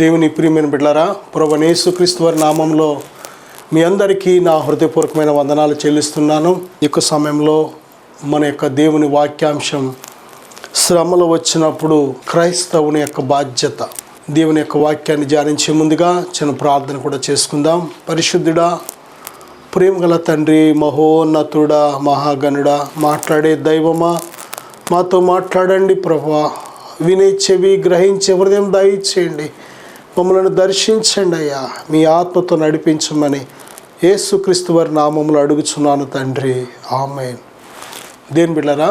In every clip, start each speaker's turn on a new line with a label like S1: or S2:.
S1: దేవుని ప్రియమైన బిడ్డలారా, ప్రభువైన యేసుక్రీస్తు వారి నామంలో మీ అందరికీ నా హృదయపూర్వకమైన వందనాలు చెల్లిస్తున్నాను. ఈ యొక్క సమయంలో మన యొక్క దేవుని వాక్యాంశం శ్రమలు వచ్చినప్పుడు క్రైస్తవుని యొక్క బాధ్యత. దేవుని యొక్క వాక్యాన్ని ధ్యానించే ముందుగా చిన్న ప్రార్థన కూడా చేసుకుందాం. పరిశుద్ధుడా, ప్రేమగల తండ్రి, మహోన్నతుడా, మహాగణుడా, మాట్లాడే దైవమా, మాతో మాట్లాడండి ప్రభువా. వినే చెవి, గ్రహించే హృదయం దయచేయండి. మమ్మల్ని దర్శించండి అయ్యా, మీ ఆత్మతో నడిపించమని యేసుక్రీస్తు వారి నామములో అడుగుచున్నాను తండ్రి, ఆమేన్. దేవుని బిడ్డలారా,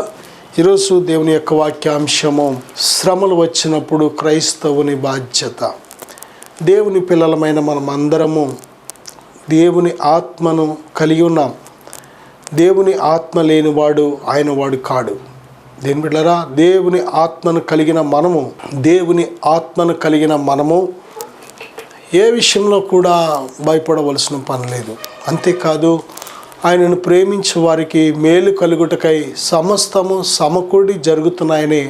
S1: ఈరోజు దేవుని యొక్క వాక్యాంశము శ్రమలు వచ్చినప్పుడు క్రైస్తవుని బాధ్యత. దేవుని పిల్లలమైన మనం అందరము దేవుని ఆత్మను కలిగి ఉన్నాం. దేవుని ఆత్మ లేనివాడు ఆయన వాడు కాడు. దేవుని బిడ్డలారా, దేవుని ఆత్మను కలిగిన మనము ఏ విషయంలో కూడా భయపడవలసిన పని లేదు. అంతేకాదు, ఆయనను ప్రేమించే వారికి మేలు కలుగుటకై సమస్తము సమకూడి జరుగుతున్నాయని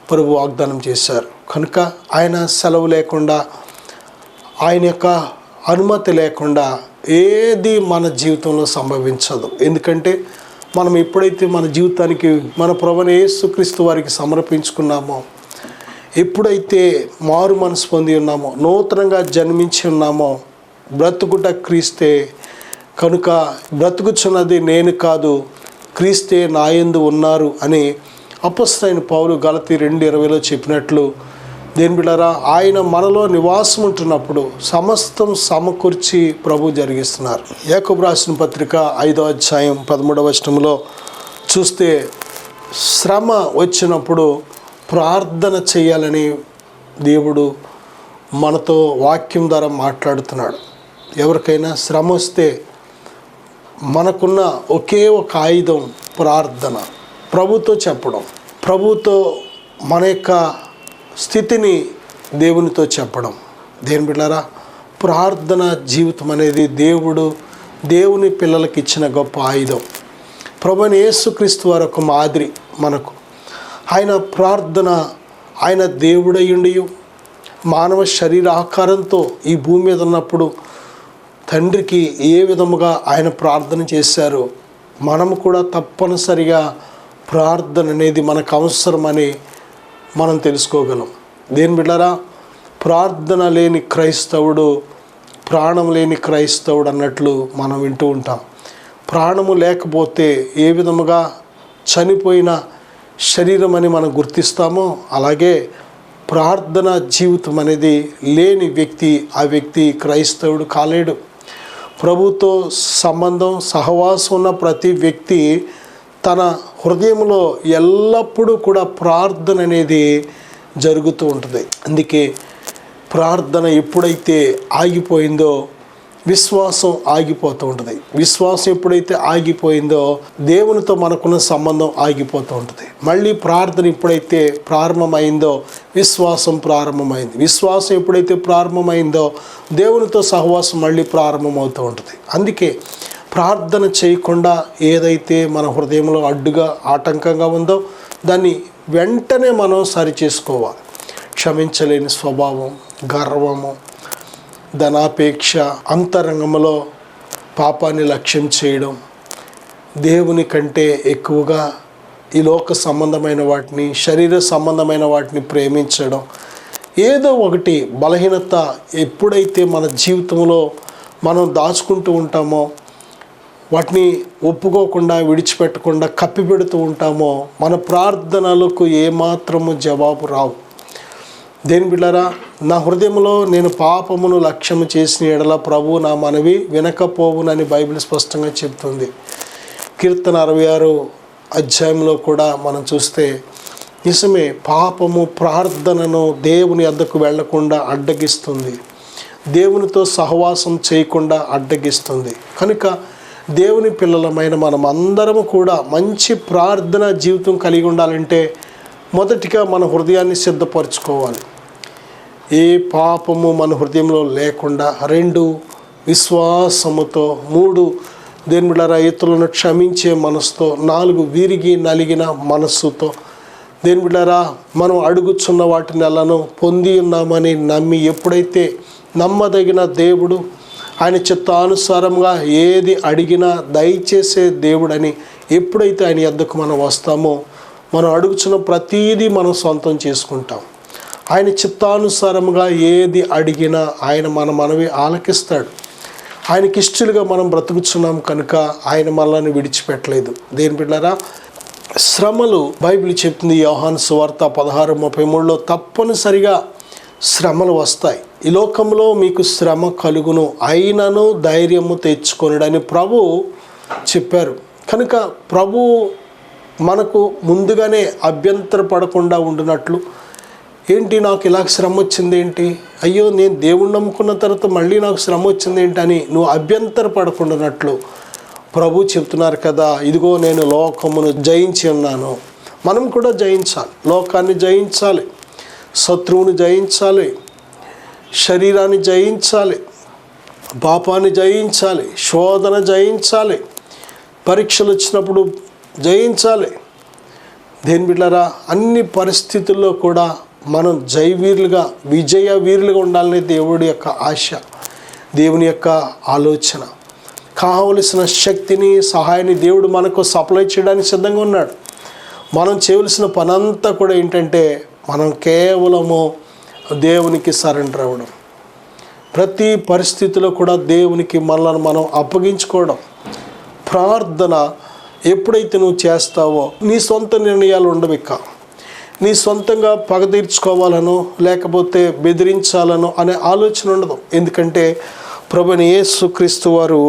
S1: ప్రభు వాగ్దానం చేశారు. కనుక ఆయన సెలవు లేకుండా, ఆయన యొక్క అనుమతి లేకుండా ఏది మన జీవితంలో సంభవించదు. ఎందుకంటే మనం ఎప్పుడైతే మన జీవితానికి మన ప్రభువైన యేసుక్రీస్తు వారికి సమర్పించుకున్నామో, ఎప్పుడైతే మారు మనసు పొంది ఉన్నామో, నూతనంగా జన్మించి ఉన్నామో, బ్రతుకుట క్రీస్తే. కనుక బ్రతుకుచున్నది నేను కాదు, క్రీస్తే నాయందు ఉన్నారు అని అపొస్తలుడైన పౌలు గలతీ 2:20 చెప్పినట్లు, దేని బిడ్డలారా, ఆయన మనలో నివాసం ఉంటున్నప్పుడు సమస్తం సమకూర్చి ప్రభు జరిగిస్తున్నారు. యాకోబు రాసిన పత్రిక 5వ అధ్యాయం 13వ వచనంలో చూస్తే, శ్రమ వచ్చినప్పుడు ప్రార్థన చేయాలని దేవుడు మనతో వాక్యం ద్వారా మాట్లాడుతున్నాడు. ఎవరికైనా శ్రమ వస్తే మనకున్న ఒకే ఒక ఆయుధం ప్రార్థన. ప్రభుతో చెప్పడం, ప్రభుతో మన యొక్క స్థితిని దేవునితో చెప్పడం. దేని బిడ్డలారా, ప్రార్థన జీవితం అనేది దేవుని పిల్లలకి ఇచ్చిన గొప్ప ఆయుధం. ప్రభువైన యేసుక్రీస్తు వారి ఒక మాదిరి మనకు. ఆయన ప్రార్థన, ఆయన దేవుడయ్యుండి మానవ శరీర ఆకారంతో ఈ భూమి మీద ఉన్నప్పుడు తండ్రికి ఏ విధముగా ఆయన ప్రార్థన చేశారో, మనము కూడా తప్పనిసరిగా ప్రార్థన అనేది మనకు అవసరమని మనం తెలుసుకోగలం. దేని బిడ్డలారా, ప్రార్థన లేని క్రైస్తవుడు ప్రాణం లేని క్రైస్తవుడు అన్నట్లు మనం వింటూ ఉంటాం. ప్రాణము లేకపోతే ఏ విధముగా చనిపోయిన శరీరం అని మనం గుర్తిస్తామో, అలాగే ప్రార్థన జీవితం అనేది లేని వ్యక్తి, ఆ వ్యక్తి క్రైస్తవుడు కాలేడు. ప్రభుతో సంబంధం, సహవాసం ఉన్న ప్రతి వ్యక్తి తన హృదయంలో ఎల్లప్పుడూ కూడా ప్రార్థన అనేది జరుగుతూ ఉంటుంది. అందుకే ప్రార్థన ఎప్పుడైతే ఆగిపోయిందో విశ్వాసం ఆగిపోతూ ఉంటుంది. విశ్వాసం ఎప్పుడైతే ఆగిపోయిందో దేవునితో మనకున్న సంబంధం ఆగిపోతూ ఉంటుంది. మళ్ళీ ప్రార్థన ఎప్పుడైతే ప్రారంభమైందో విశ్వాసం ప్రారంభమైంది. విశ్వాసం ఎప్పుడైతే ప్రారంభమైందో దేవునితో సహవాసం మళ్ళీ ప్రారంభమవుతూ ఉంటుంది. అందుకే ప్రార్థన చేయకుండా ఏదైతే మన హృదయంలో అడ్డుగా ఆటంకంగా ఉందో దాన్ని వెంటనే మనం సరిచేసుకోవాలి. క్షమించలేని స్వభావం, గర్వము, ధనాపేక్ష, అంతరంగంలో పాపాన్ని లక్ష్యం చేయడం, దేవుని కంటే ఎక్కువగా ఈ లోక సంబంధమైన వాటిని, శరీర సంబంధమైన వాటిని ప్రేమించడం, ఏదో ఒకటి బలహీనత ఎప్పుడైతే మన జీవితంలో మనం దాచుకుంటూ ఉంటామో, వాటిని ఒప్పుకోకుండా, విడిచిపెట్టకుండా కప్పిపెడుతూ ఉంటామో, మన ప్రార్థనలకు ఏమాత్రము జవాబు రావు. దేని బిడ్డలారా, నా హృదయంలో నేను పాపమును లక్ష్యము చేసిన ఎడల ప్రభు నా మనవి వినకపోవునని బైబిల్ స్పష్టంగా చెప్తుంది. కీర్తన 66 అధ్యాయంలో కూడా మనం చూస్తే నిజమే, పాపము ప్రార్థనను దేవుని వద్దకు వెళ్లకుండా అడ్డగిస్తుంది, దేవునితో సహవాసం చేయకుండా అడ్డగిస్తుంది. కనుక దేవుని పిల్లలమైన మనం అందరము కూడా మంచి ప్రార్థన జీవితం కలిగి ఉండాలంటే మొదటిగా మన హృదయాన్ని సిద్ధపరచుకోవాలి. ఏ పాపము మన హృదయంలో లేకుండా, 2 విశ్వాసముతో, 3 దేవుని బిడ్డలారా ఇతరులను క్షమించే మనసుతో, 4 విరిగి నలిగిన మనస్సుతో, దేని బిడ్డారా, మనం అడుగుచున్న వాటి నెలను పొంది ఉన్నామని నమ్మి ఎప్పుడైతే నమ్మదగిన దేవుడు, ఆయన చిత్తానుసారంగా ఏది అడిగినా దయచేసే దేవుడని ఎప్పుడైతే ఆయన యొద్దకు మనం వస్తామో, మనం అడుగుచున్న ప్రతీదీ మనం సొంతం చేసుకుంటాం. ఆయన చిత్తానుసారంగా ఏది అడిగినా ఆయన మనవి ఆలకిస్తాడు. ఆయనకి ఇష్టలుగా మనం బ్రతుకుచున్నాం కనుక ఆయన మనల్ని విడిచిపెట్టలేదు. దేని బిడ్డారా, శ్రమలు బైబిల్ చెప్తుంది యోహాను సువార్త 16:33లో తప్పనిసరిగా శ్రమలు వస్తాయి. ఈ లోకంలో మీకు శ్రమ కలుగును, అయినను ధైర్యము తెచ్చుకొనుడని ప్రభు చెప్పారు. కనుక ప్రభు మనకు ముందుగానే అభ్యంతరపడకుండా ఉండినట్లు, ఏంటి నాకు ఇలా శ్రమ వచ్చింది ఏంటి, అయ్యో నేను దేవుణ్ణి నమ్ముకున్న తర్వాత మళ్ళీ నాకు శ్రమ వచ్చింది ఏంటి అని నువ్వు అభ్యంతరపడకుండానట్లు ప్రభు చెప్తున్నారు కదా, ఇదిగో నేను లోకమును జయించి ఉన్నాను. మనం కూడా జయించాలి, లోకాన్ని జయించాలి, శత్రువుని జయించాలి, శరీరాన్ని జయించాలి, పాపాన్ని జయించాలి, శోధన జయించాలి, పరీక్షలు వచ్చినప్పుడు జయించాలి. దేని బిడ్డారా, అన్ని పరిస్థితుల్లో కూడా మనం జయవీరులుగా, విజయ వీరులుగా ఉండాలనే దేవుడి యొక్క ఆశ, దేవుని యొక్క ఆలోచన. కావలసిన శక్తిని, సహాయాన్ని దేవుడు మనకు సప్లై చేయడానికి సిద్ధంగా ఉన్నాడు. మనం చేయవలసిన పనంతా కూడా ఏంటంటే మనం కేవలము దేవునికి సరెండర్ అవ్వడం, ప్రతి పరిస్థితిలో కూడా దేవునికి మనల్ని మనం అప్పగించుకోవడం. ప్రార్థన ఎప్పుడైతే నువ్వు చేస్తావో నీ సొంత నిర్ణయాలు ఉండవిక, నీ సొంతంగా పగ తీర్చుకోవాలనో లేకపోతే బెదిరించాలనో అనే ఆలోచన ఉండదు. ఎందుకంటే ప్రభువైన యేసుక్రీస్తు వారు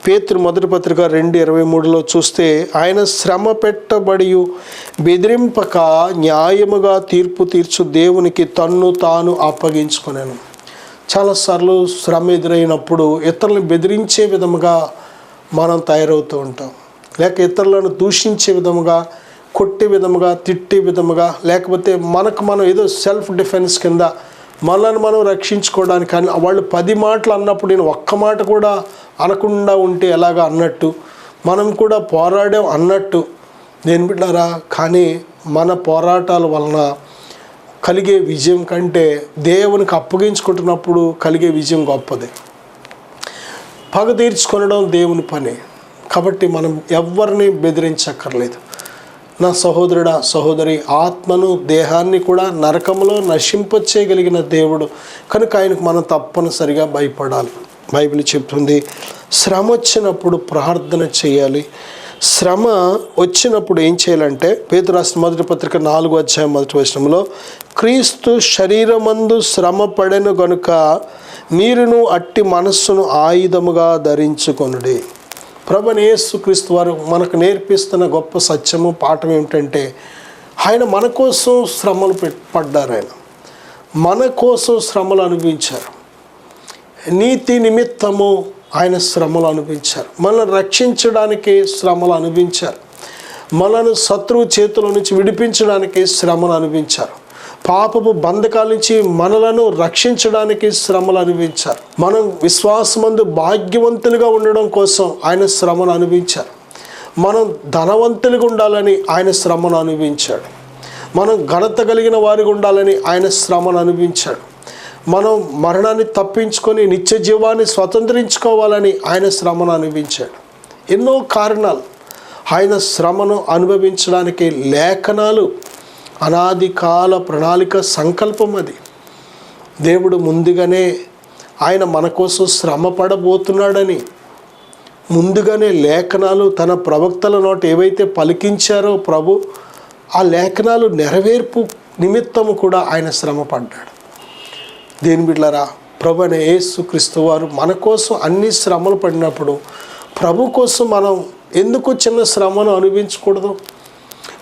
S1: పేతురు మొదటి పత్రిక 2:23లో చూస్తే, ఆయన శ్రమ పెట్టబడి బెదిరింపక న్యాయముగా తీర్పు తీర్చు దేవునికి తన్ను తాను అప్పగించుకున్నాను. చాలాసార్లు శ్రమ ఎదురైనప్పుడు ఇతరులను బెదిరించే విధముగా మనం తయారవుతూ ఉంటాం, లేక ఇతరులను దూషించే విధముగా, కొట్టే విధముగా, తిట్టే విధముగా, లేకపోతే మనకు మనం ఏదో సెల్ఫ్ డిఫెన్స్ కింద మనల్ని మనం రక్షించుకోవడానికి. కానీ వాళ్ళు 10 మాటలు అన్నప్పుడు నేను ఒక్క మాట కూడా అనకుండా ఉంటే ఎలాగా అన్నట్టు, మనం కూడా పోరాడాం అన్నట్టు. నేను బిడ్డారా, కానీ మన పోరాటాల వలన కలిగే విజయం కంటే దేవునికి అప్పగించుకుంటున్నప్పుడు కలిగే విజయం గొప్పది. పగ తీర్చుకొనడం దేవుని పని. కాబట్టి మనం ఎవరిని బెదిరించక్కర్లేదు. నా సహోదరుడా, సహోదరి, ఆత్మను దేహాన్ని కూడా నరకంలో నశింపచేయగలిగిన దేవుడు కనుక ఆయనకు మనం తప్పనిసరిగా భయపడాలి. బైబిల్ చెప్తుంది, శ్రమ వచ్చినప్పుడు ప్రార్థన చేయాలి. శ్రమ వచ్చినప్పుడు ఏం చేయాలంటే, పేతురు రాసిన మొదటి పత్రిక 4:1 క్రీస్తు శరీరమందు శ్రమ పడెను గనుక మీరును అట్టి మనస్సును ఆయుధముగా ధరించుకొనుడి. ప్రభువైన యేసుక్రీస్తు వారు మనకు నేర్పిస్తున్న గొప్ప సత్యము, పాఠం ఏమిటంటే, ఆయన మన కోసం శ్రమలు పడ్డారు. ఆయన మన కోసం శ్రమలు అనుభవించారు. నీతి నిమిత్తము ఆయన శ్రమలు అనుభవించారు. మనల్ని రక్షించడానికి శ్రమలు అనుభవించారు. మనను శత్రువు చేతుల నుంచి విడిపించడానికి శ్రమలు అనుభవించారు. పాపపు బంధకాల నుంచి మనలను రక్షించడానికి శ్రమలు అనుభవించారు. మనం విశ్వాసమందు భాగ్యవంతులుగా ఉండడం కోసం ఆయన శ్రమను అనుభవించారు. మనం ధనవంతులుగా ఉండాలని ఆయన శ్రమను అనుభవించాడు. మనం ఘనత కలిగిన వారిగా ఉండాలని ఆయన శ్రమను అనుభవించాడు. మనం మరణాన్ని తప్పించుకొని నిత్య జీవాన్ని స్వతంత్రించుకోవాలని ఆయన శ్రమను అనుభవించాడు. ఎన్నో కారణాలు ఆయన శ్రమను అనుభవించడానికి లేఖనాలు అనాది కాల ప్రణాళిక సంకల్పం. అది దేవుడు ముందుగానే ఆయన మన కోసం శ్రమ పడబోతున్నాడని ముందుగానే లేఖనాలు తన ప్రవక్తల నోట ఏవైతే పలికించారో ప్రభు, ఆ లేఖనాలు నెరవేర్పు నిమిత్తము కూడా ఆయన శ్రమ పడ్డాడు. దేని బిడ్డలారా, ప్రభువైన యేసుక్రీస్తు వారు మన కోసం అన్ని శ్రమలు పడినప్పుడు ప్రభు కోసం మనం ఎందుకు చిన్న శ్రమను అనుభవించకూడదు?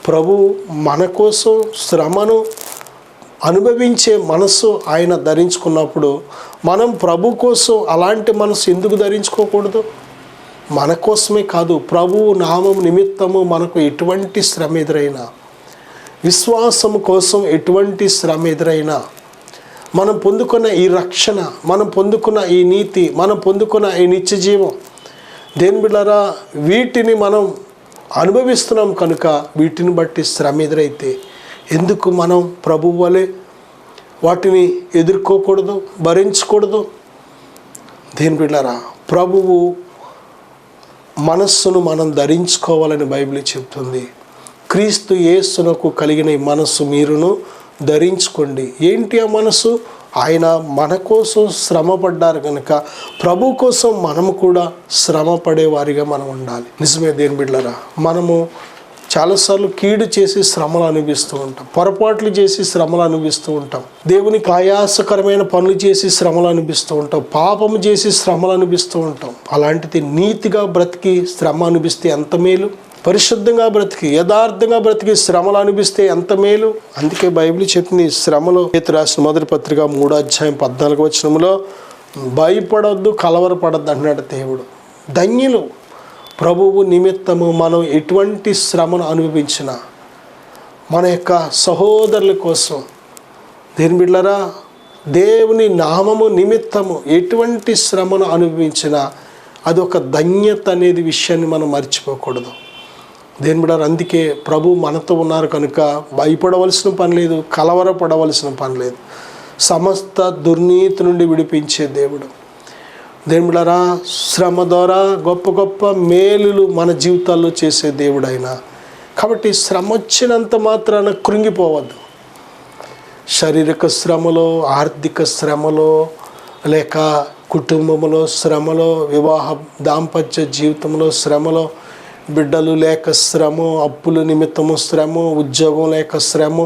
S1: ప్రభు మన కోసం శ్రమను అనుభవించే మనసు ఆయన ధరించుకున్నప్పుడు మనం ప్రభు కోసం అలాంటి మనసు ఎందుకు ధరించుకోకూడదు? మన కోసమే కాదు, ప్రభువు నామం నిమిత్తము మనకు ఎటువంటి శ్రమ ఎదురైనా, విశ్వాసము కోసం ఎటువంటి శ్రమ ఎదురైనా, మనం పొందుకున్న ఈ రక్షణ, మనం పొందుకున్న ఈ నీతి, మనం పొందుకున్న ఈ నిత్య జీవం, దేని బిడ్డలారా, వీటిని మనం అనుభవిస్తున్నాం కనుక వీటిని బట్టి శ్రమ ఎదురైతే ఎందుకు మనం ప్రభువు వలె వాటిని ఎదుర్కోకూడదు, భరించకూడదు? దేని బిడ్డలారా, ప్రభువు మనస్సును మనం ధరించుకోవాలని బైబిల్ చెప్తుంది. క్రీస్తు యేసునకు కలిగిన ఈ మనస్సు మీరును ధరించుకోండి. ఏంటి ఆ మనస్సు? ఆయన మన కోసం శ్రమ పడ్డారు కనుక ప్రభు కోసం మనము కూడా శ్రమ పడేవారిగా మనం ఉండాలి. నిజమే దేని బిడ్డలారా, మనము చాలాసార్లు కీడు చేసి శ్రమలు అనుభవిస్తూ ఉంటాం, పొరపాట్లు చేసి శ్రమలు అనుభవిస్తూ ఉంటాం, దేవునికి ఆయాసకరమైన పనులు చేసి శ్రమలు అనుభవిస్తూ ఉంటాం, పాపము చేసి శ్రమలు అనుభవిస్తూ ఉంటాం. అలాంటిది నీతిగా బ్రతికి శ్రమ అనుభవిస్తే ఎంత మేలు, పరిశుద్ధంగా బ్రతికి యథార్థంగా బ్రతికి శ్రమలు అనిపిస్తే ఎంత మేలు. అందుకే బైబిల్ చెప్పింది, శ్రమలో పేతురు రాసిన మొదటి పత్రిక 3:14 భయపడొద్దు, కలవరపడద్దు అన్నాడు దేవుడు. ధన్యులు ప్రభువు నిమిత్తము మనం ఎటువంటి శ్రమను అనుభవించినా, మన యొక్క సహోదరుల కోసం దేని బిడ్డలారా, దేవుని నామము నిమిత్తము ఎటువంటి శ్రమను అనుభవించినా అదొక ధన్యత అనేది విషయాన్ని మనం మర్చిపోకూడదు. దేని బిడ్డలారా, అందుకే ప్రభు మనతో ఉన్నారు కనుక భయపడవలసిన పని లేదు, కలవరపడవలసిన పని లేదు. సమస్త దుర్నీతి నుండి విడిపించే దేవుడు. దేని బిడ్డలారా, శ్రమ ద్వారా గొప్ప గొప్ప మేలులు మన జీవితాల్లో చేసే దేవుడు ఆయన. కాబట్టి శ్రమ వచ్చినంత మాత్రాన కృంగిపోవద్దు. శారీరక శ్రమలో, ఆర్థిక శ్రమలో, లేక కుటుంబంలో శ్రమలో, వివాహ దాంపత్య జీవితంలో శ్రమలో, బిడ్డలు లేక శ్రమ, అప్పుల నిమిత్తము శ్రమ, ఉద్యోగం లేక శ్రమ.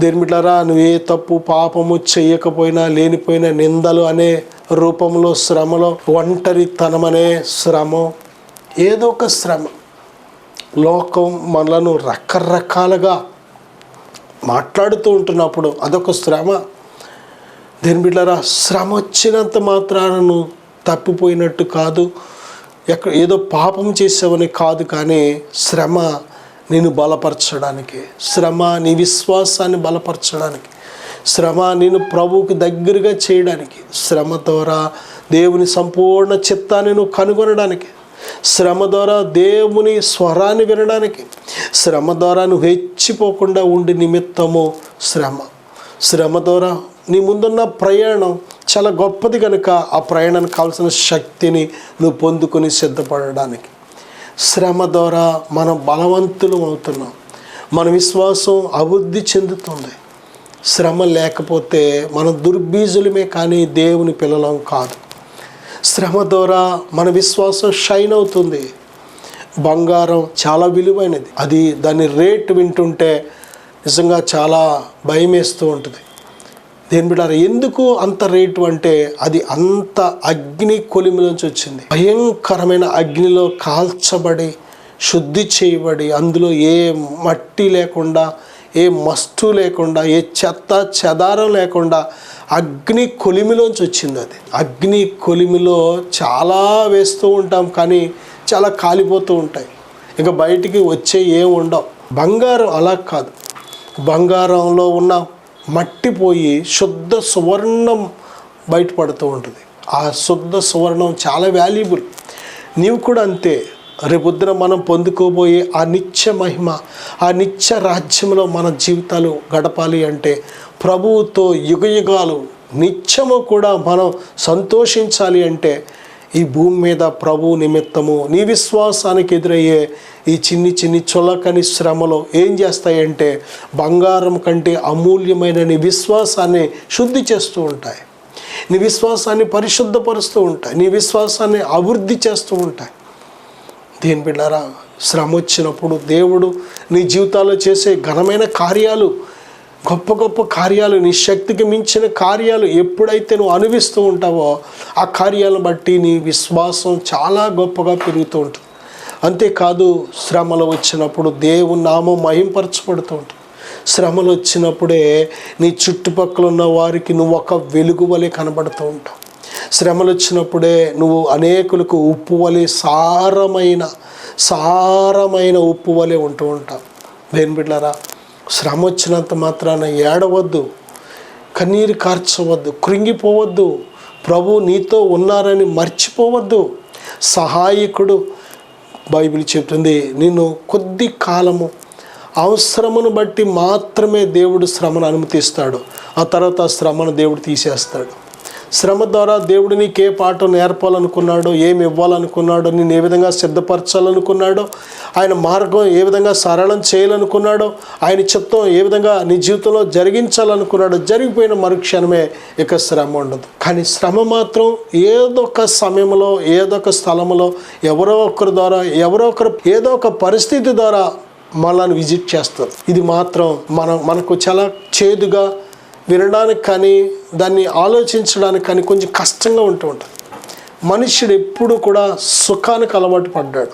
S1: దేని బిడ్డలారా, నువ్వు ఏ తప్పు పాపము చేయకపోయినా లేనిపోయిన నిందలు అనే రూపంలో శ్రమలో, ఒంటరితనం అనే శ్రమ, ఏదో ఒక శ్రమ. లోకం మనలను రకరకాలుగా మాట్లాడుతూ ఉంటున్నప్పుడు అదొక శ్రమ. దేని బిడ్డలారా, శ్రమ వచ్చినంత మాత్రాన నువ్వు తప్పిపోయినట్టు కాదు, ఏదో పాపం చేసావని కాదు. కానీ శ్రమ నేను బలపరచడానికి, శ్రమ నీ విశ్వాసాన్ని బలపరచడానికి, శ్రమ నేను ప్రభువుకి దగ్గరగా చేయడానికి, శ్రమ ద్వారా దేవుని సంపూర్ణ చిత్తాన్ని నువ్వు కనుగొనడానికి, శ్రమ ద్వారా దేవుని స్వరాన్ని వినడానికి, శ్రమ ద్వారా నువ్వు హెచ్చిపోకుండా ఉండి నిమిత్తము శ్రమ. శ్రమ ద్వారా నీ ముందున్న ప్రయాణం చాలా గొప్పది కనుక ఆ ప్రయాణానికి కావాల్సిన శక్తిని నువ్వు పొందుకొని సిద్ధపడడానికి. శ్రమ ద్వారా మనం బలవంతులం అవుతున్నాం, మన విశ్వాసం అభివృద్ధి చెందుతుంది. శ్రమ లేకపోతే మనం దుర్బీజులమే కానీ దేవుని పిల్లలం కాదు. శ్రమ ద్వారా మన విశ్వాసం షైన్ అవుతుంది. బంగారం చాలా విలువైనది, అది దాని రేటు వింటుంటే నిజంగా చాలా భయం వేస్తూ ఉంటుంది. దేని బిడ్డలారా, ఎందుకు అంత రేటు అంటే అది అంత అగ్ని కొలిమిలోంచి వచ్చింది. భయంకరమైన అగ్నిలో కాల్చబడి శుద్ధి చేయబడి, అందులో ఏ మట్టి లేకుండా, ఏ మస్టు లేకుండా, ఏ చెత్త చెదారం లేకుండా అగ్ని కొలిమిలోంచి వచ్చింది. అది అగ్ని కొలిమిలో చాలా వేస్తూ ఉంటాం కానీ చాలా కాలిపోతూ ఉంటాయి, ఇంకా బయటికి వచ్చే ఏం ఉండవు. బంగారం అలా కాదు, బంగారంలో ఉన్న మట్టి పోయి శుద్ధ సువర్ణం బయటపడుతూ ఉంటుంది. ఆ శుద్ధ సువర్ణం చాలా వాల్యుబుల్. నీవు కూడా అంతే. రేపొద్దున మనం పొందుకోబోయే ఆ నిత్య మహిమ, ఆ నిత్య రాజ్యంలో మన జీవితాలు గడపాలి అంటే ప్రభువుతో యుగయుగాలు నిత్యము కూడా మనం సంతోషించాలి అంటే ఈ భూమి మీద ప్రభు నిమిత్తము నీ విశ్వాసానికి ఎదురయ్యే ఈ చిన్ని చిన్ని చులకని శ్రమలో ఏం చేస్తాయంటే బంగారం కంటే అమూల్యమైన నీ విశ్వాసాన్ని శుద్ధి చేస్తూ ఉంటాయి, నీ విశ్వాసాన్ని పరిశుద్ధపరుస్తూ ఉంటాయి, నీ విశ్వాసాన్ని అభివృద్ధి చేస్తూ ఉంటాయి. దేని బిడ్డలారా, శ్రమ వచ్చినప్పుడు దేవుడు నీ జీవితాల్లో చేసే ఘనమైన కార్యాలు, గొప్ప గొప్ప కార్యాలు, నీ శక్తికి మించిన కార్యాలు ఎప్పుడైతే నువ్వు అనుభవిస్తూ ఉంటావో ఆ కార్యాలను బట్టి నీ విశ్వాసం చాలా గొప్పగా పెరుగుతూ ఉంటుంది. అంతేకాదు, శ్రమలు వచ్చినప్పుడు దేవుని నామం మహింపరచబడుతూ ఉంటుంది. శ్రమలు వచ్చినప్పుడే నీ చుట్టుపక్కల ఉన్న వారికి నువ్వు ఒక వెలుగు వలె కనబడుతూ ఉంటావు. శ్రమలు వచ్చినప్పుడే నువ్వు అనేకులకు ఉప్పు వలె, సారమైన ఉప్పు వలె ఉంటూ ఉంటావు. దేని బిడ్డలారా, శ్రమ వచ్చినంత మాత్రాన ఏడవద్దు, కన్నీరు కార్చవద్దు, కృంగిపోవద్దు. ప్రభు నీతో ఉన్నారని మర్చిపోవద్దు. సహాయకుడు బైబిల్ చెప్తుంది, నిన్ను కొద్ది కాలము అవసరమును బట్టి మాత్రమే దేవుడు శ్రమను అనుమతిస్తాడు. ఆ తర్వాత ఆ శ్రమను దేవుడు తీసేస్తాడు. శ్రమ ద్వారా దేవుడు నీకు ఏ పాఠం నేర్పాలనుకున్నాడో, ఏమి ఇవ్వాలనుకున్నాడో, నేను ఏ విధంగా సిద్ధపరచాలనుకున్నాడో, ఆయన మార్గం ఏ విధంగా సరళం చేయాలనుకున్నాడో, ఆయన చిత్తం ఏ విధంగా నీ జీవితంలో జరిగించాలనుకున్నాడో, జరిగిపోయిన మరుక్షణమే ఇక శ్రమ ఉండదు. కానీ శ్రమ మాత్రం ఏదో ఒక సమయంలో, ఏదో ఒక స్థలంలో, ఎవరో ఒకరి ద్వారా, ఎవరో ఒకరు ఏదో ఒక పరిస్థితి ద్వారా మనల్ని విజిట్ చేస్తారు. ఇది మాత్రం మనకు చాలా చేదుగా వినడానికి కానీ, దాన్ని ఆలోచించడానికి కానీ కొంచెం కష్టంగా ఉంటూ ఉంటుంది. మనుష్యుడు ఎప్పుడు కూడా సుఖానికి అలవాటు పడ్డాడు.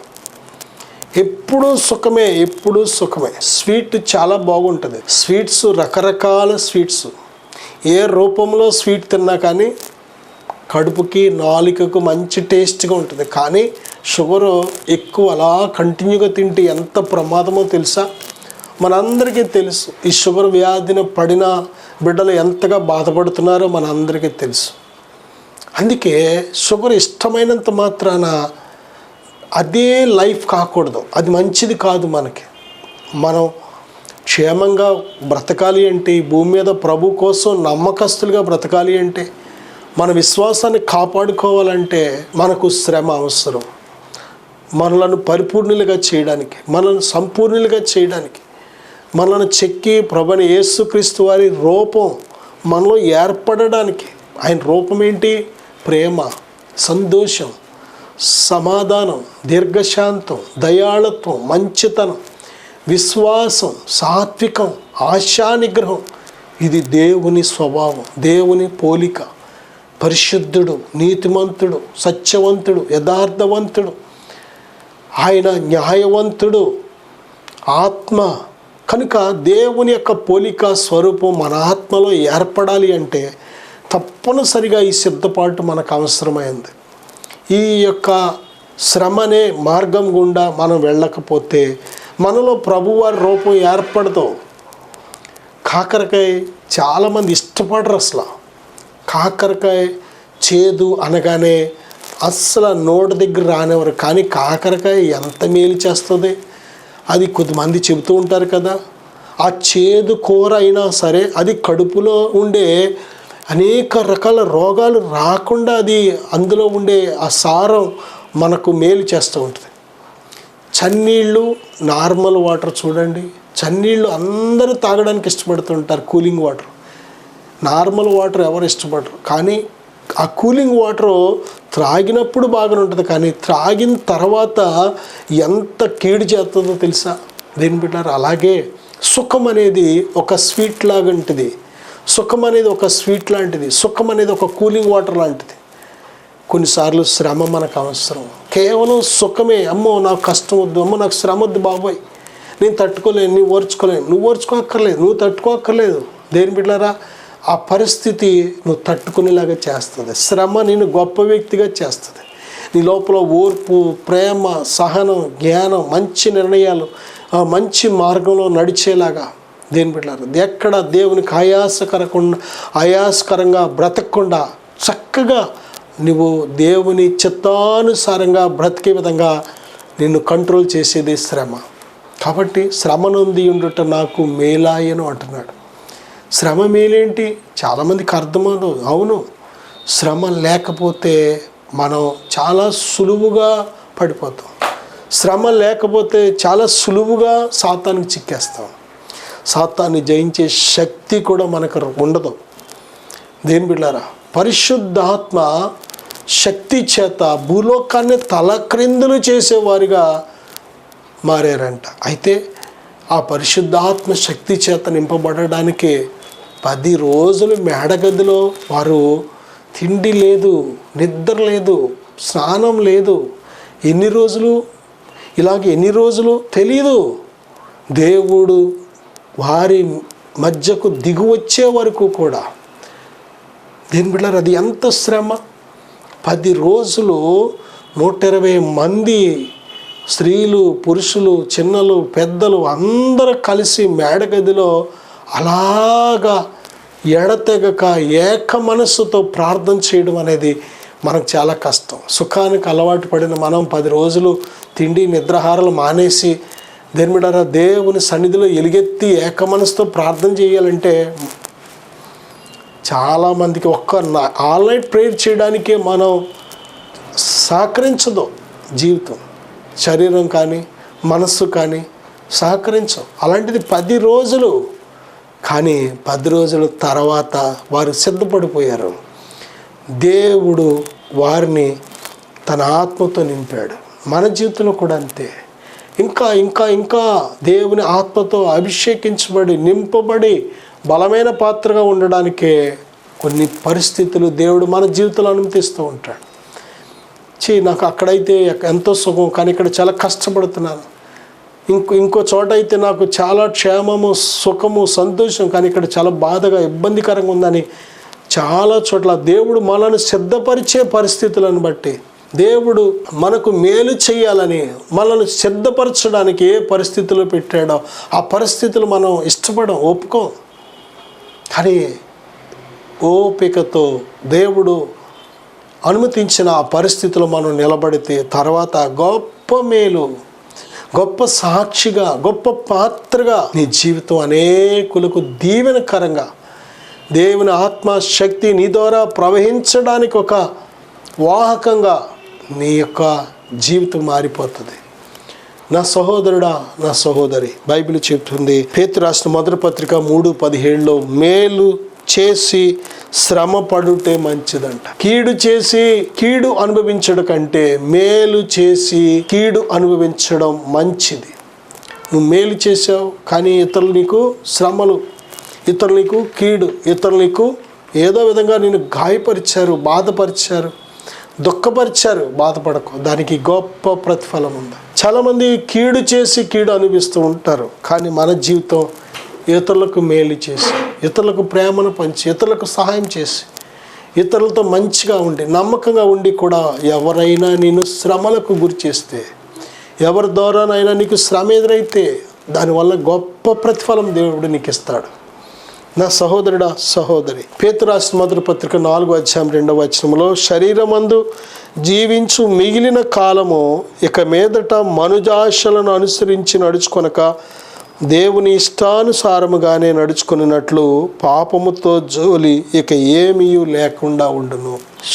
S1: ఎప్పుడూ సుఖమే, ఎప్పుడూ సుఖమే. స్వీట్ చాలా బాగుంటుంది. స్వీట్స్, రకరకాల స్వీట్స్, ఏ రూపంలో స్వీట్ తిన్నా కానీ కడుపుకి, నాలుకకు మంచి టేస్ట్గా ఉంటుంది. కానీ షుగరు ఎక్కువ అలా కంటిన్యూగా తింటే ఎంత ప్రమాదమో తెలుసా? మనందరికీ తెలుసు. ఈ షుగర్ వ్యాధిని పడిన బిడ్డలు ఎంతగా బాధపడుతున్నారో మనందరికీ తెలుసు. అందుకే షుగర్ ఇష్టమైనంత మాత్రాన అదే లైఫ్ కాకూడదు. అది మంచిది కాదు. మనం క్షేమంగా బ్రతకాలి అంటే, ఈ భూమి మీద ప్రభు కోసం నమ్మకస్తులుగా బ్రతకాలి అంటే, మన విశ్వాసాన్ని కాపాడుకోవాలంటే మనకు శ్రమ అవసరం. మనలను పరిపూర్ణులుగా చేయడానికి, మనల్ని సంపూర్ణులుగా చేయడానికి, మనల్ని చెక్కి ప్రభువైన యేసుక్రీస్తు వారి రూపం మనలో ఏర్పడడానికి. ఆయన రూపం ఏంటి? ప్రేమ, సంతోషం, సమాధానం, దీర్ఘశాంతం, దయాళత్వం, మంచితనం, విశ్వాసం, సాత్వికం, ఆశానిగ్రహం. ఇది దేవుని స్వభావం, దేవుని పోలిక. పరిశుద్ధుడు, నీతిమంతుడు, సత్యవంతుడు, యథార్థవంతుడు, ఆయన న్యాయవంతుడు, ఆత్మ. కనుక దేవుని యొక్క పోలిక స్వరూపం మన ఆత్మలో ఏర్పడాలి అంటే తప్పనిసరిగా ఈ సిద్ధపాటు మనకు అవసరమైంది. ఈ యొక్క శ్రమ అనే మార్గం గుండా మనం వెళ్ళకపోతే మనలో ప్రభువారి రూపం ఏర్పడదు. కాకరకాయ చాలామంది ఇష్టపడరు అసలు. కాకరకాయ చేదు అనగానే అస్సలు నోటి దగ్గర రానివారు. కానీ కాకరకాయ ఎంత మేలు చేస్తుంది అది కొద్దిమంది చెబుతూ ఉంటారు కదా. ఆ చేదు కూర అయినా సరే అది కడుపులో ఉండే అనేక రకాల రోగాలు రాకుండా అది అందులో ఉండే ఆ సారం మనకు మేలు చేస్తూ ఉంటుంది. చన్నీళ్ళు, నార్మల్ వాటర్ చూడండి. చన్నీళ్ళు అందరూ తాగడానికి ఇష్టపడుతుంటారు, కూలింగ్ వాటర్. నార్మల్ వాటర్ ఎవరు ఇష్టపడరు. కానీ ఆ కూలింగ్ వాటరు త్రాగినప్పుడు బాగానే ఉంటుంది, కానీ త్రాగిన తర్వాత ఎంత కీడు చేస్తుందో తెలుసా దేని బిడ్డారు? అలాగే సుఖం అనేది ఒక స్వీట్ లాంటిది. సుఖం అనేది ఒక స్వీట్ లాంటిది. సుఖం అనేది ఒక కూలింగ్ వాటర్ లాంటిది. కొన్నిసార్లు శ్రమ మనకు అవసరం. కేవలం సుఖమే, అమ్మో నాకు కష్టం వద్దు, అమ్మో నాకు శ్రమ వద్దు బాబోయ్, నేను తట్టుకోలేను, నువ్వు ఓర్చుకోలేను. నువ్వు ఓర్చుకోక్కర్లేదు, నువ్వు తట్టుకోక్కర్లేదు. దేని బిడ్డారా? ఆ పరిస్థితి నువ్వు తట్టుకునేలాగా చేస్తుంది. శ్రమ నేను గొప్ప వ్యక్తిగా చేస్తుంది. నీ లోపల ఓర్పు, ప్రేమ, సహనం, జ్ఞానం, మంచి నిర్ణయాలు, మంచి మార్గంలో నడిచేలాగా దేని బిడ్డలారా ఎక్కడ దేవునికి ఆయాసకరంగా బ్రతకకుండా చక్కగా నువ్వు దేవుని చిత్తానుసారంగా బ్రతికే విధంగా నిన్ను కంట్రోల్ చేసేది శ్రమ. కాబట్టి శ్రమ నొంది ఉండుట నాకు మేలాయను అంటున్నాడు. శ్రమ మేలేంటి? చాలామందికి అర్థమవును. అవును, శ్రమ లేకపోతే మనం చాలా సులువుగా పడిపోతాం. శ్రమ లేకపోతే చాలా సులువుగా సాతానికి చిక్కేస్తాం. సాతాన్ని జయించే శక్తి కూడా మనకు ఉండదు. దేని బిడ్డారా? పరిశుద్ధాత్మ శక్తి చేత భూలోకాన్ని తలక్రిందులు చేసేవారిగా మారారంట. అయితే ఆ పరిశుద్ధాత్మ శక్తి చేత నింపబడడానికి 10 రోజులు మేడగదిలో వారు తిండి లేదు, నిద్ర లేదు, స్నానం లేదు. ఎన్ని రోజులు తెలియదు. దేవుడు వారి మధ్యకు దిగు వచ్చే వరకు కూడా దేని బిడ్డలారా అది ఎంత శ్రమ! 10 రోజులు 120 మంది స్త్రీలు, పురుషులు, చిన్నలు, పెద్దలు అందరూ కలిసి మేడగదిలో అలాగా ఎడతెగక ఏక మనస్సుతో ప్రార్థన చేయడం అనేది మనకు చాలా కష్టం. సుఖానికి అలవాటు పడిన మనం 10 రోజులు తిండి నిద్రాహారాలు మానేసి దేని బిడ్డారా, దేవుని సన్నిధిలో ఎలుగెత్తి ఏక మనసుతో ప్రార్థన చేయాలంటే చాలామందికి ఆల్ నైట్ ప్రేయర్ చేయడానికే మనం సహకరించదు జీవితం, శరీరం కానీ మనస్సు కానీ సహకరించం. అలాంటిది 10 రోజులు, కానీ 10 రోజుల తర్వాత వారు సిద్ధపడిపోయారు. దేవుడు వారిని తన ఆత్మతో నింపాడు. మన జీవితంలో కూడా అంతే. ఇంకా ఇంకా ఇంకా దేవుని ఆత్మతో అభిషేకించబడి నింపబడి బలమైన పాత్రగా ఉండడానికే కొన్ని పరిస్థితులు దేవుడు మన జీవితంలో అనుమతిస్తూ ఉంటాడు. నాకు అక్కడైతే ఎంతో సుఖం, కానీ ఇక్కడ చాలా కష్టపడుతున్నాను. ఇంకో చోట అయితే నాకు చాలా క్షేమము, సుఖము, సంతోషం, కానీ ఇక్కడ చాలా బాధగా, ఇబ్బందికరంగా ఉందని చాలా చోట్ల దేవుడు మనల్ని సిద్ధపరిచే పరిస్థితులను బట్టి, దేవుడు మనకు మేలు చేయాలని మనల్ని సిద్ధపరచడానికి ఏ పరిస్థితుల్లో పెట్టాడో ఆ పరిస్థితులు మనం ఇష్టపడం, ఒప్పుకోం. కానీ ఓపికతో దేవుడు అనుమతించిన ఆ పరిస్థితిలో మనం నిలబడితే తర్వాత గొప్ప మేలు, గొప్ప సాక్షిగా, గొప్ప పాత్రగా నీ జీవితం అనేకులకు దీవెనకరంగా, దేవుని ఆత్మశక్తి నీ ద్వారా ప్రవహించడానికి ఒక వాహకంగా నీ యొక్క జీవితం మారిపోతుంది. నా సహోదరుడా, నా సహోదరి, బైబిల్ చెప్తుంది, పేతురు రాసిన మొదటి పత్రిక 3:17 మేలు చేసి శ్రమ పడుటే మంచిదంట. కీడు చేసి కీడు అనుభవించడం కంటే మేలు చేసి కీడు అనుభవించడం మంచిది. నువ్వు మేలు చేసావు, కానీ ఇతరులు నీకు శ్రమలు, ఇతరులు నీకు కీడు, ఇతరులు నీకు ఏదో విధంగా నేను గాయపరిచారు, బాధపరిచారు, దుఃఖపరిచారు. బాధపడకు, దానికి గొప్ప ప్రతిఫలం ఉంది. చాలామంది కీడు చేసి కీడు అనుభవిస్తూ ఉంటారు, కానీ మన జీవితం ఇతరులకు మేలు చేసి, ఇతరులకు ప్రేమను పంచి, ఇతరులకు సహాయం చేసి, ఇతరులతో మంచిగా ఉండి, నమ్మకంగా ఉండి కూడా ఎవరైనా నేను శ్రమలకు గురి చేస్తే, ఎవరి ద్వారానైనా నీకు శ్రమ ఎదురైతే దానివల్ల గొప్ప ప్రతిఫలం దేవుడు నీకు ఇస్తాడు. నా సహోదరుడా, సహోదరి, పేతురు రాసిన మొదటి పత్రిక 4:2 శరీరమందు జీవించు మిగిలిన కాలము ఇక మీదట మనుజాశలను అనుసరించి నడుచుకొనక దేవుని ఇష్టానుసారముగానే నడుచుకున్నట్లు పాపముతో జోలి ఇక ఏమీ లేకుండా ఉండును.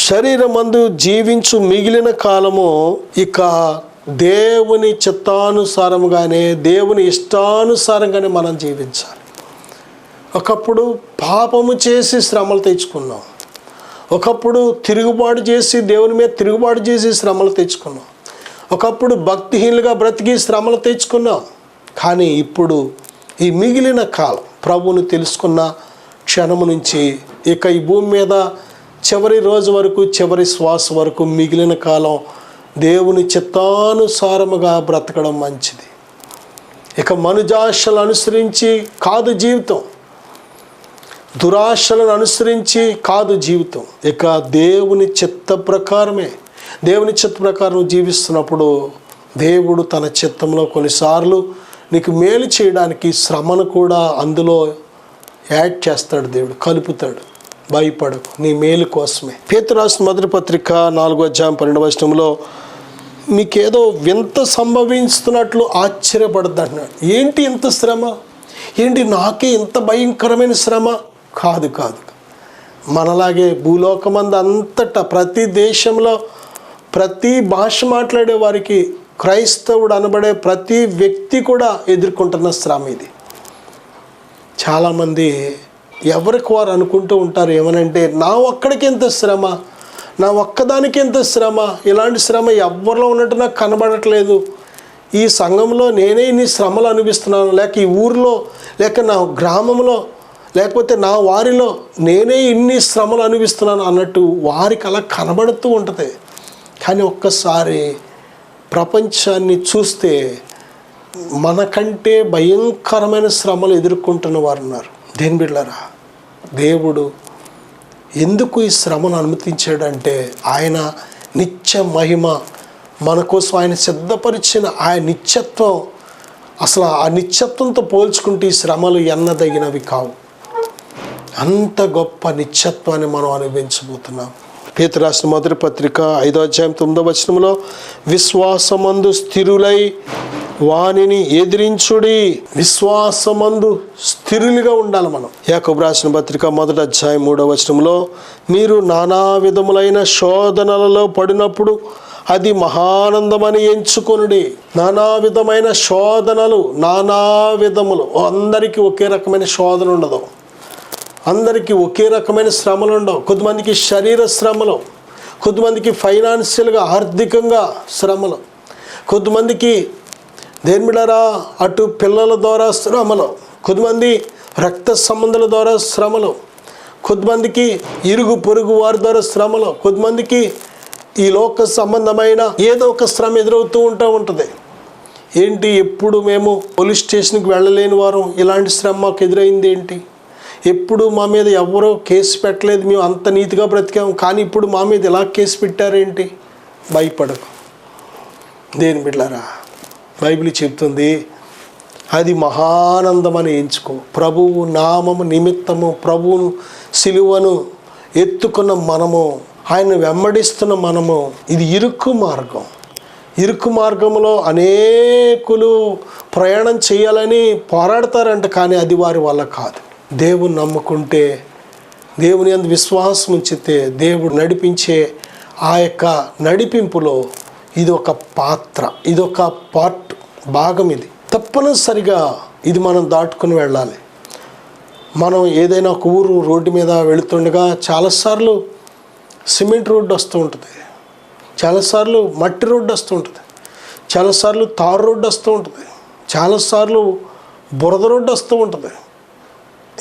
S1: శరీరమందు జీవించు మిగిలిన కాలము ఇక దేవుని చిత్తానుసారముగానే, దేవుని ఇష్టానుసారంగానే మనం జీవించాలి. ఒకప్పుడు పాపము చేసి శ్రమలు తెచ్చుకున్నాం, ఒకప్పుడు తిరుగుబాటు చేసి దేవుని మీద తిరుగుబాటు చేసి శ్రమలు తెచ్చుకున్నాం, ఒకప్పుడు భక్తిహీనులుగా బ్రతికి శ్రమలు తెచ్చుకున్నాం. కానీ ఇప్పుడు ఈ మిగిలిన కాలం, ప్రభువును తెలుసుకున్న క్షణము నుంచి ఇక ఈ భూమి మీద చివరి రోజు వరకు, చివరి శ్వాస వరకు మిగిలిన కాలం దేవుని చిత్తానుసారముగా బ్రతకడం మంచిది. ఇక మనుజాశలు అనుసరించి కాదు జీవితం, దురాశలను అనుసరించి కాదు జీవితం. ఇక దేవుని చిత్త ప్రకారమే, దేవుని చిత్త ప్రకారం జీవిస్తున్నప్పుడు దేవుడు తన చిత్తంలో కొన్నిసార్లు నీకు మేలు చేయడానికి శ్రమను కూడా అందులో యాడ్ చేస్తాడు, దేవుడు కలుపుతాడు. భయపడకు, నీ మేలు కోసమే. పేతురు రాసిన మొదటి పత్రిక 4:12 మీకేదో వింత సంభవిస్తున్నట్లు ఆశ్చర్యపడద్దు అంటున్నాడు. ఏంటి ఇంత శ్రమ, ఏంటి నాకే ఇంత భయంకరమైన శ్రమ? కాదు కాదు, మనలాగే భూలోకమందు అంతటా ప్రతి దేశంలో ప్రతి భాష మాట్లాడే వారికి, క్రైస్తవుడు అనబడే ప్రతి వ్యక్తి కూడా ఎదుర్కొంటున్న శ్రమ ఇది. చాలామంది ఎవరికి వారు అనుకుంటూ ఉంటారు ఏమనంటే, నా ఒక్కడికి ఎంత శ్రమ, నా ఒక్కదానికి ఎంత శ్రమ, ఇలాంటి శ్రమ ఎవరిలో ఉన్నట్టు నాకు కనబడట్లేదు, ఈ సంఘంలో నేనే ఇన్ని శ్రమలు అనిపిస్తున్నాను, లేక ఈ ఊరిలో, లేక నా గ్రామంలో, లేకపోతే నా వారిలో నేనే ఇన్ని శ్రమలు అనిపిస్తున్నాను అన్నట్టు వారికి అలా కనబడుతూ ఉంటుంది. కానీ ఒక్కసారి ప్రపంచాన్ని చూస్తే మనకంటే భయంకరమైన శ్రమలు ఎదుర్కొంటున్న వారు ఉన్నారు. దేని బిడ్డలారా, దేవుడు ఎందుకు ఈ శ్రమను అనుమతించాడంటే ఆయన నిత్య మహిమ మన కోసం ఆయన సిద్ధపరిచిన ఆ నిత్యత్వం, అసలు ఆ నిత్యత్వంతో పోల్చుకుంటే ఈ శ్రమలు ఎన్నదగినవి కావు. అంత గొప్ప నిత్యత్వాన్ని మనం అనుభవించబోతున్నాం. పేతురు రాసిన మొదటి పత్రిక 5:9 విశ్వాసమందు స్థిరులై వానిని ఎదిరించుడి. విశ్వాసమందు స్థిరులుగా ఉండాలి మనం. యాకోబు రాసిన పత్రిక 1వ అధ్యాయం 3వ వచనంలో, మీరు నానా విధములైన శోధనలలో పడినప్పుడు అది మహానందమని ఎంచుకొనుడి. నానా విధమైన శోధనలు, నానా విధములు. అందరికీ ఒకే రకమైన శోధన ఉండదు, అందరికీ ఒకే రకమైన శ్రమలు ఉండవు. కొద్దిమందికి శరీర శ్రమలు, కొద్దిమందికి ఫైనాన్షియల్గా ఆర్థికంగా శ్రమలు, కొద్దిమందికి దేనిమిడారా అటు పిల్లల ద్వారా శ్రమలు, కొద్దిమంది రక్త సంబంధాల ద్వారా శ్రమలు, కొద్దిమందికి ఇరుగు పొరుగు వారి ద్వారా శ్రమలు, కొద్దిమందికి ఈ లోక సంబంధమైన ఏదో ఒక శ్రమ ఎదురవుతూ ఉంటుంది. ఏంటి, ఎప్పుడు మేము పోలీస్ స్టేషన్కి వెళ్ళలేని వారం ఇలాంటి శ్రమ మాకు ఎదురైంది ఏంటి? ఎప్పుడు మా మీద ఎవరో కేసు పెట్టలేదు, మేము అంత నీతిగా బ్రతికాము, కానీ ఇప్పుడు మా మీద ఎలా కేసు పెట్టారేంటి? భయపడకు దేని బిడ్డలారా, బైబిల్ చెప్తుంది అది మహానందమని ఎంచుకో. ప్రభువు నామము నిమిత్తము ప్రభువును సిలువను ఎత్తుకున్న మనము, ఆయన వెంబడిస్తున్న మనము, ఇది ఇరుకు మార్గం. ఇరుకు మార్గంలో అనేకులు ప్రయాణం చేయాలని పోరాడతారంట, కానీ అది వారి వల్ల కాదు. దేవుని నమ్ముకుంటే, దేవుని యందు విశ్వాసం ఉంచితే, దేవుడు నడిపించే ఆ యొక్క నడిపింపులో ఇది ఒక పాత్ర, ఇది ఒక పార్ట్, భాగం. ఇది తప్పనిసరిగా ఇది మనం దాటుకుని వెళ్ళాలి. మనం ఏదైనా ఒక ఊరు రోడ్డు మీద వెళుతుండగా చాలాసార్లు సిమెంట్ రోడ్డు వస్తూ ఉంటుంది, చాలాసార్లు మట్టి రోడ్డు వస్తూ ఉంటుంది, చాలాసార్లు తారు రోడ్డు వస్తూ ఉంటుంది, చాలాసార్లు బురద రోడ్డు వస్తూ ఉంటుంది.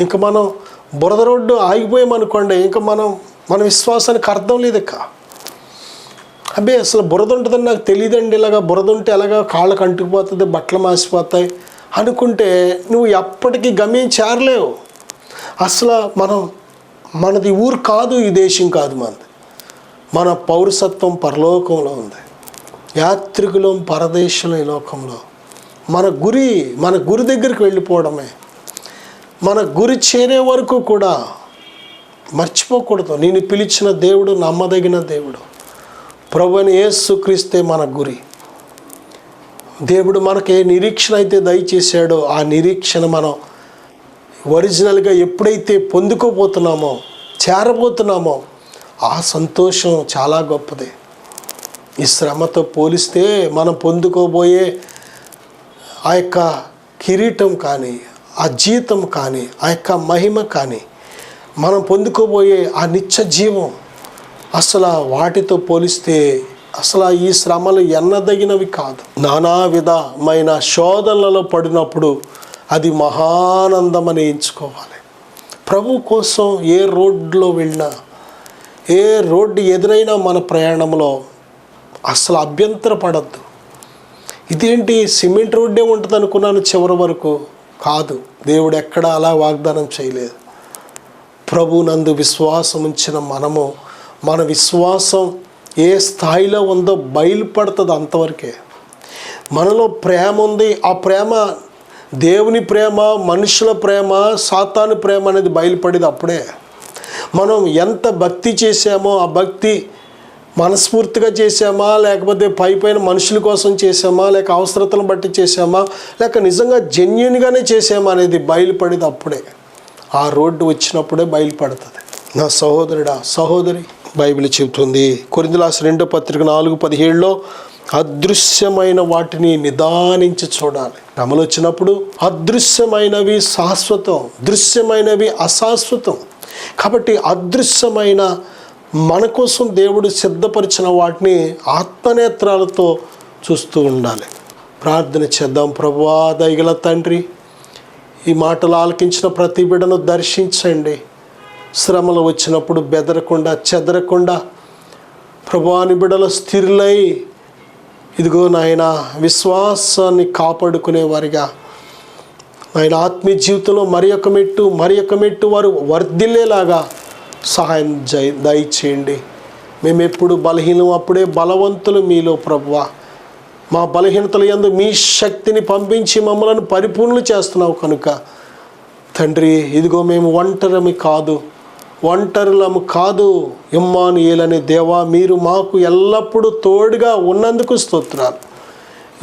S1: ఇంకా మనం బురద రోడ్డు ఆగిపోయామనుకోండి, ఇంకా మన విశ్వాసానికి అర్థం లేదు. ఇక అబ్బే అసలు బురద ఉంటుందని నాకు తెలియదండి, ఇలాగా బురద ఉంటే ఎలాగా కాళ్ళకు అంటుకుపోతుంది, బట్టలు మాసిపోతాయి అనుకుంటే నువ్వు ఎప్పటికీ గమ్యం చేరలేవు. అసలు మనది ఊరు కాదు, ఈ దేశం కాదు మనది. మన పౌరసత్వం పరలోకంలో ఉంది, యాత్రికులం పరదేశంలో ఈ లోకంలో. మన గురి దగ్గరికి వెళ్ళిపోవడమే. మన గురి చేరే వరకు కూడా మర్చిపోకూడదు. నేను పిలిచిన దేవుడు నమ్మదగిన దేవుడు, ప్రభువైన యేసుక్రీస్తే మన గురి. దేవుడు మనకి ఏ నిరీక్షణ అయితే దయచేశాడో ఆ నిరీక్షణ మనం ఒరిజినల్గా ఎప్పుడైతే పొందుకోబోతున్నామో, చేరబోతున్నామో, ఆ సంతోషం చాలా గొప్పది. ఈ శ్రమతో పోలిస్తే మనం పొందుకోబోయే ఆ యొక్క కిరీటం కానీ, ఆ జీతం కానీ, ఆ యొక్క మహిమ కానీ, మనం పొందుకోబోయే ఆ నిత్య జీవం, అసలు వాటితో పోలిస్తే అసలు ఈ శ్రమలు ఎన్నదగినవి కాదు. నానా విధమైన శోధనలలో పడినప్పుడు అది మహానందమని ఎంచుకోవాలి. ప్రభు కోసం ఏ రోడ్లో వెళ్ళినా, ఏ రోడ్డు ఎదురైనా మన ప్రయాణంలో అసలు అభ్యంతర పడద్దు. ఇదేంటి సిమెంట్ రోడ్డే ఉంటుంది అనుకున్నాను చివరి వరకు. కాదు, దేవుడు ఎక్కడ అలా వాగ్దానం చేయలేదు. ప్రభునందు విశ్వాసం ఉంచిన మనము, మన విశ్వాసం ఏ స్థాయిలో ఉందో బయలుపడుతుంది అంతవరకే. మనలో ప్రేమ ఉంది, ఆ ప్రేమ దేవుని ప్రేమ, మనుషుల ప్రేమ, సాతాను ప్రేమ అనేది బయలుపడేది అప్పుడే. మనం ఎంత భక్తి చేసామో, ఆ భక్తి మనస్ఫూర్తిగా చేసామా, లేకపోతే పైన మనుషుల కోసం చేసామా, లేక అవసరతలను బట్టి చేసామా, లేక నిజంగా జెన్యున్గానే చేసామా అనేది బయలుపడేది అప్పుడే. ఆ రోడ్డు వచ్చినప్పుడే బయలుపడుతుంది. నా సహోదరుడా, సహోదరి, బైబిల్ చెబుతుంది కొరింథీయుల 2వ పత్రిక 4:17లో అదృశ్యమైన వాటిని నిదానించి చూడాలి. శ్రమలు వచ్చినప్పుడు అదృశ్యమైనవి శాశ్వతం, దృశ్యమైనవి అశాశ్వతం. కాబట్టి అదృశ్యమైన మన కోసం దేవుడు సిద్ధపరిచిన వాటిని ఆత్మనేత్రాలతో చూస్తూ ఉండాలి. ప్రార్థన చేద్దాం. ప్రభువా, దయగల తండ్రి, ఈ మాటలు ఆలకించిన ప్రతి బిడ్డను దర్శించండి. శ్రమలు వచ్చినప్పుడు బెదరకుండా, చెదరకుండా ప్రభువాని బిడ్డలు స్థిరులై, ఇదిగో నాయన విశ్వాసాన్ని కాపాడుకునేవారిగా, ఆయన ఆత్మీయ జీవితంలో మరి ఒక మెట్టు వారు వర్ధిల్లేలాగా సహాయం దయచేయండి. మేము ఎప్పుడు బలహీనం, అప్పుడే బలవంతులు మీలో ప్రభువా. మా బలహీనతల యందు మీ శక్తిని పంపించి మమ్మల్ని పరిపూర్ణలు చేస్తున్నావు కనుక తండ్రి, ఇదిగో మేము ఒంటరులము కాదు. ఇమ్మానుయేలు అనే దేవా, మీరు మాకు ఎల్లప్పుడూ తోడుగా ఉన్నందుకు స్తోత్రాలు.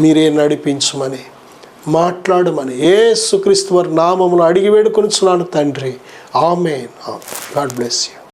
S1: మీరే నడిపించమని, మాట్లాడమని యేసుక్రీస్తు వారి నామములో అడిగి వేడుకొనుచున్నాను తండ్రి. ఆమేన్. God bless you.